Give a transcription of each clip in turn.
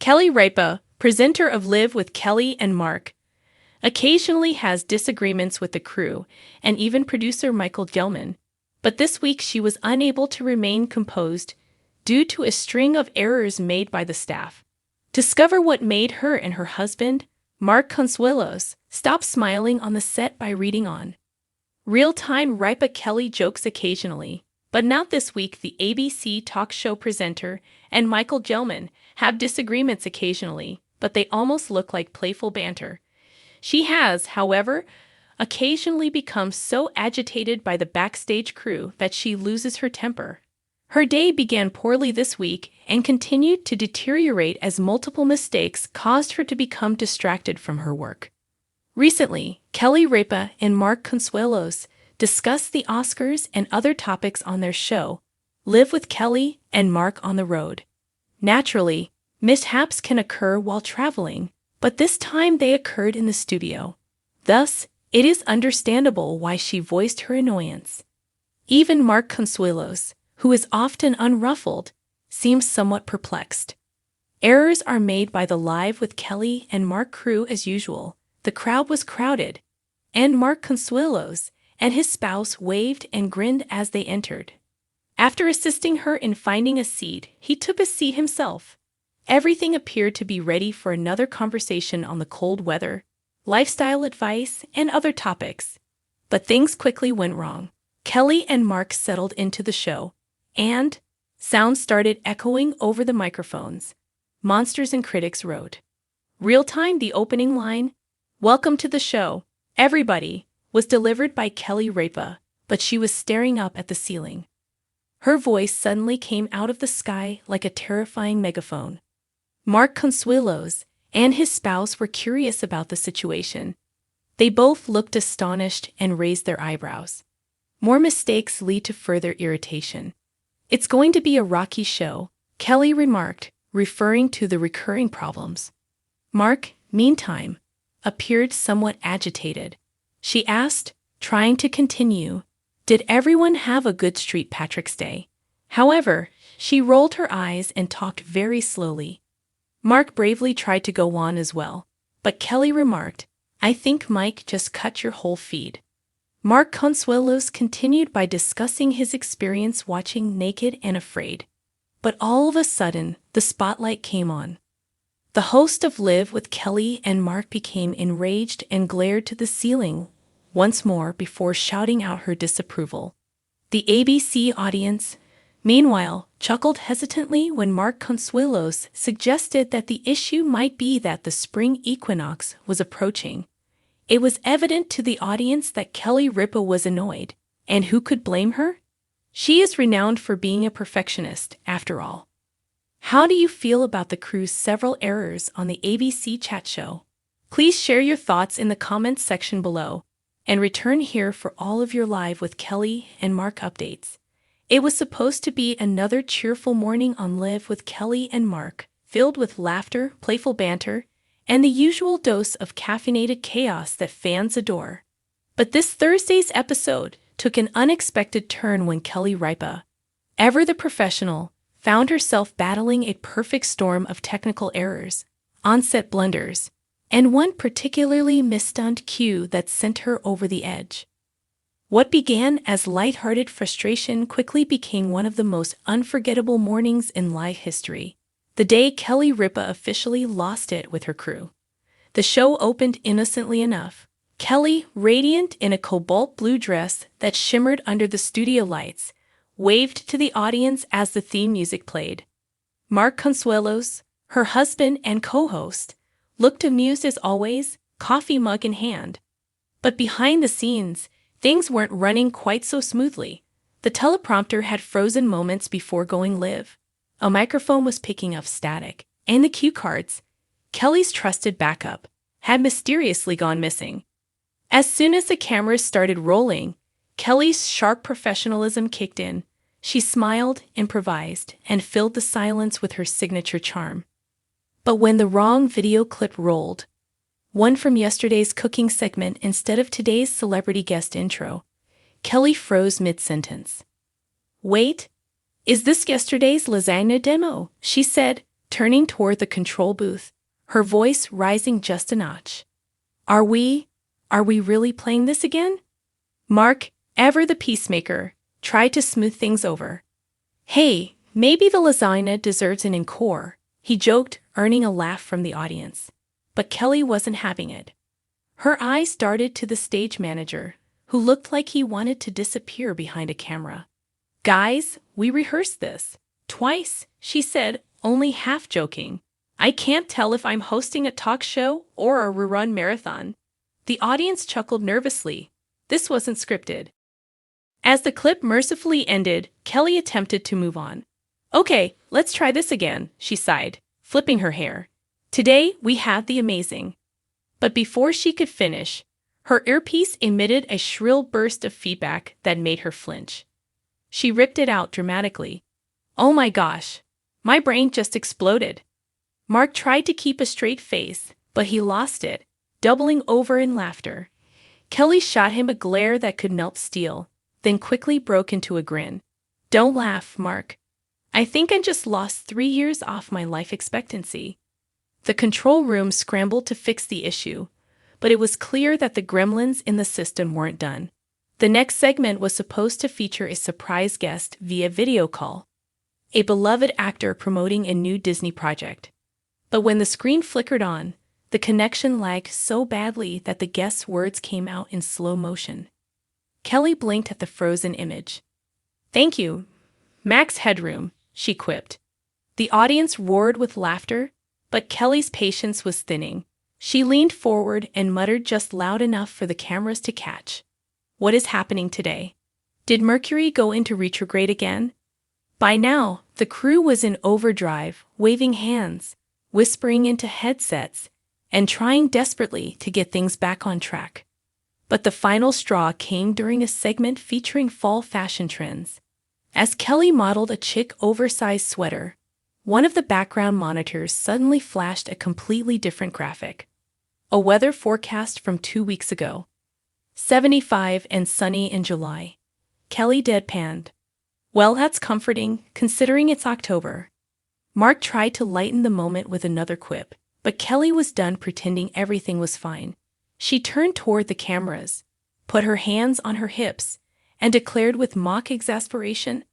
Kelly Ripa, presenter of Live with Kelly and Mark, occasionally has disagreements with the crew and even producer Michael Gelman, but this week she was unable to remain composed due to a string of errors made by the staff. Discover what made her and her husband, Mark Consuelos, stop smiling on the set by reading on. Real-time Ripa Kelly jokes occasionally, but not this week. The ABC talk show presenter and Michael Gelman have disagreements occasionally, but they almost look like playful banter. She has, however, occasionally become so agitated by the backstage crew that she loses her temper. Her day began poorly this week and continued to deteriorate as multiple mistakes caused her to become distracted from her work. Recently, Kelly Ripa and Mark Consuelos discussed the Oscars and other topics on their show, Live with Kelly and Mark on the Road. Naturally, mishaps can occur while traveling, but this time they occurred in the studio. Thus, it is understandable why she voiced her annoyance. Even Mark Consuelos, who is often unruffled, seems somewhat perplexed. Errors are made by the Live with Kelly and Mark crew as usual. The crowd was crowded, and Mark Consuelos and his spouse waved and grinned as they entered. After assisting her in finding a seat, he took a seat himself. Everything appeared to be ready for another conversation on the cold weather, lifestyle advice, and other topics. But things quickly went wrong. Kelly and Mark settled into the show, and sounds started echoing over the microphones. Monsters and critics wrote. Real-time, the opening line, "Welcome to the show, everybody," was delivered by Kelly Ripa, but she was staring up at the ceiling. Her voice suddenly came out of the sky like a terrifying megaphone. Mark Consuelos and his spouse were curious about the situation. They both looked astonished and raised their eyebrows. More mistakes lead to further irritation. "It's going to be a rocky show," Kelly remarked, referring to the recurring problems. Mark, meantime, appeared somewhat agitated. She asked, trying to continue, "Did everyone have a good St. Patrick's Day?" However, she rolled her eyes and talked very slowly. Mark bravely tried to go on as well, but Kelly remarked, "I think Mike just cut your whole feed." Mark Consuelos continued by discussing his experience watching Naked and Afraid. But all of a sudden, the spotlight came on. The host of Live with Kelly and Mark became enraged and glared to the ceiling once more before shouting out her disapproval. The ABC audience, meanwhile, chuckled hesitantly when Mark Consuelos suggested that the issue might be that the spring equinox was approaching. It was evident to the audience that Kelly Ripa was annoyed, and who could blame her? She is renowned for being a perfectionist, after all. How do you feel about the crew's several errors on the ABC chat show? Please share your thoughts in the comments section below, and return here for all of your Live with Kelly and Mark updates. It was supposed to be another cheerful morning on Live with Kelly and Mark, filled with laughter, playful banter, and the usual dose of caffeinated chaos that fans adore. But this Thursday's episode took an unexpected turn when Kelly Ripa, ever the professional, found herself battling a perfect storm of technical errors, on-set blunders, and one particularly misstunned cue that sent her over the edge. What began as lighthearted frustration quickly became one of the most unforgettable mornings in live history. The day Kelly Ripa officially lost it with her crew. The show opened innocently enough. Kelly, radiant in a cobalt blue dress that shimmered under the studio lights, waved to the audience as the theme music played. Mark Consuelos, her husband and co-host, looked amused as always, coffee mug in hand. But behind the scenes, things weren't running quite so smoothly. The teleprompter had frozen moments before going live. A microphone was picking up static, and the cue cards, Kelly's trusted backup, had mysteriously gone missing. As soon as the cameras started rolling, Kelly's sharp professionalism kicked in. She smiled, improvised, and filled the silence with her signature charm. But when the wrong video clip rolled, one from yesterday's cooking segment instead of today's celebrity guest intro, Kelly froze mid-sentence. "Wait, is this yesterday's lasagna demo?" she said, turning toward the control booth, her voice rising just a notch. Are we really playing this again? Mark, ever the peacemaker, tried to smooth things over. Hey, maybe the lasagna deserves an encore, he joked, earning a laugh from the audience. But Kelly wasn't having it. Her eyes darted to the stage manager, who looked like he wanted to disappear behind a camera. Guys, we rehearsed this. Twice, she said, only half joking. I can't tell if I'm hosting a talk show or a rerun marathon. The audience chuckled nervously. This wasn't scripted. As the clip mercifully ended, Kelly attempted to move on. Okay, let's try this again, she sighed, flipping her hair. Today, we have the amazing. But before she could finish, her earpiece emitted a shrill burst of feedback that made her flinch. She ripped it out dramatically. Oh my gosh, my brain just exploded. Mark tried to keep a straight face, but he lost it, doubling over in laughter. Kelly shot him a glare that could melt steel, then quickly broke into a grin. Don't laugh, Mark. I think I just lost 3 years off my life expectancy. The control room scrambled to fix the issue, but it was clear that the gremlins in the system weren't done. The next segment was supposed to feature a surprise guest via video call, a beloved actor promoting a new Disney project. But when the screen flickered on, the connection lagged so badly that the guest's words came out in slow motion. Kelly blinked at the frozen image. Thank you, Max Headroom, she quipped. The audience roared with laughter, but Kelly's patience was thinning. She leaned forward and muttered just loud enough for the cameras to catch. What is happening today? Did Mercury go into retrograde again? By now, the crew was in overdrive, waving hands, whispering into headsets, and trying desperately to get things back on track. But the final straw came during a segment featuring fall fashion trends. As Kelly modeled a chic oversized sweater, one of the background monitors suddenly flashed a completely different graphic. A weather forecast from 2 weeks ago. 75 and sunny in July. Kelly deadpanned. Well, that's comforting, considering it's October. Mark tried to lighten the moment with another quip, but Kelly was done pretending everything was fine. She turned toward the cameras, put her hands on her hips, and declared with mock exasperation,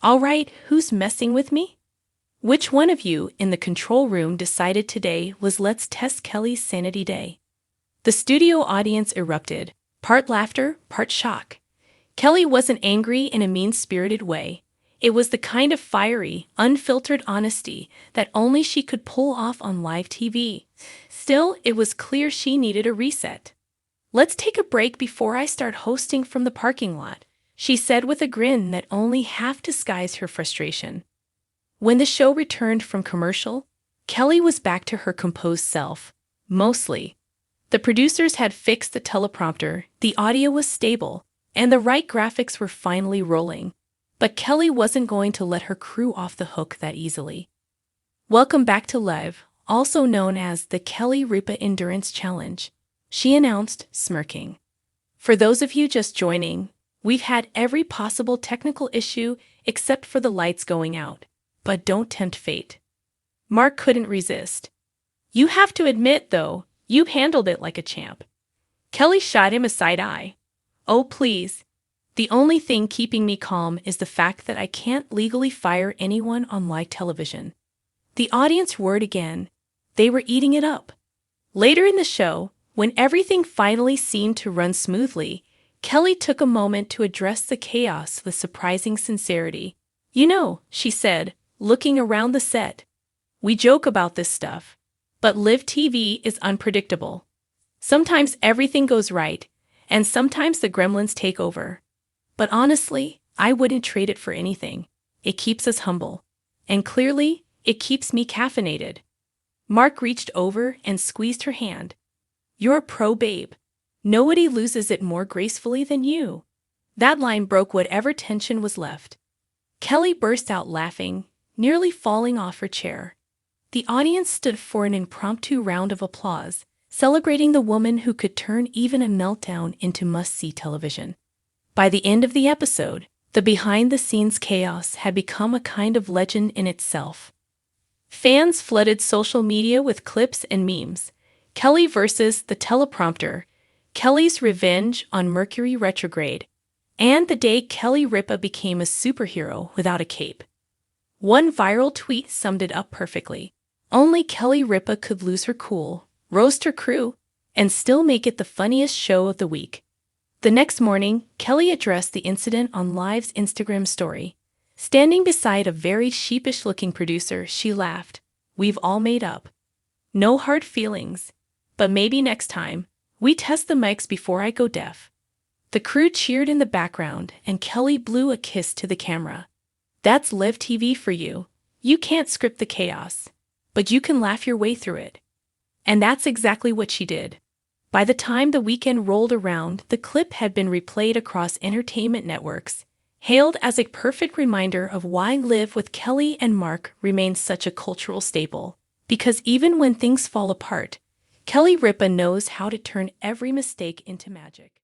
All right, who's messing with me? Which one of you in the control room decided today was Let's Test Kelly's Sanity Day? The studio audience erupted, part laughter, part shock. Kelly wasn't angry in a mean-spirited way. It was the kind of fiery, unfiltered honesty that only she could pull off on live TV. Still, it was clear she needed a reset. Let's take a break before I start hosting from the parking lot, she said with a grin that only half disguised her frustration. When the show returned from commercial, Kelly was back to her composed self, mostly. The producers had fixed the teleprompter, the audio was stable, and the right graphics were finally rolling. But Kelly wasn't going to let her crew off the hook that easily. Welcome back to Live, also known as the Kelly Ripa Endurance Challenge, she announced, smirking. For those of you just joining, we've had every possible technical issue except for the lights going out. But don't tempt fate. Mark couldn't resist. You have to admit, though, you handled it like a champ. Kelly shot him a side eye. Oh, please. The only thing keeping me calm is the fact that I can't legally fire anyone on live television. The audience roared again. They were eating it up. Later in the show, when everything finally seemed to run smoothly, Kelly took a moment to address the chaos with surprising sincerity. You know, she said, looking around the set. We joke about this stuff, but live TV is unpredictable. Sometimes everything goes right, and sometimes the gremlins take over. But honestly, I wouldn't trade it for anything. It keeps us humble. And clearly, it keeps me caffeinated. Mark reached over and squeezed her hand. You're a pro, babe. Nobody loses it more gracefully than you. That line broke whatever tension was left. Kelly burst out laughing, nearly falling off her chair. The audience stood for an impromptu round of applause, celebrating the woman who could turn even a meltdown into must-see television. By the end of the episode, the behind-the-scenes chaos had become a kind of legend in itself. Fans flooded social media with clips and memes. Kelly versus the teleprompter, Kelly's revenge on Mercury retrograde, and the day Kelly Ripa became a superhero without a cape. One viral tweet summed it up perfectly. Only Kelly Ripa could lose her cool, roast her crew, and still make it the funniest show of the week. The next morning, Kelly addressed the incident on Live's Instagram story. Standing beside a very sheepish-looking producer, she laughed. "We've all made up. No hard feelings. But maybe next time, we test the mics before I go deaf." The crew cheered in the background, and Kelly blew a kiss to the camera. That's live TV for you. You can't script the chaos, but you can laugh your way through it. And that's exactly what she did. By the time the weekend rolled around, the clip had been replayed across entertainment networks, hailed as a perfect reminder of why Live with Kelly and Mark remains such a cultural staple. Because even when things fall apart, Kelly Ripa knows how to turn every mistake into magic.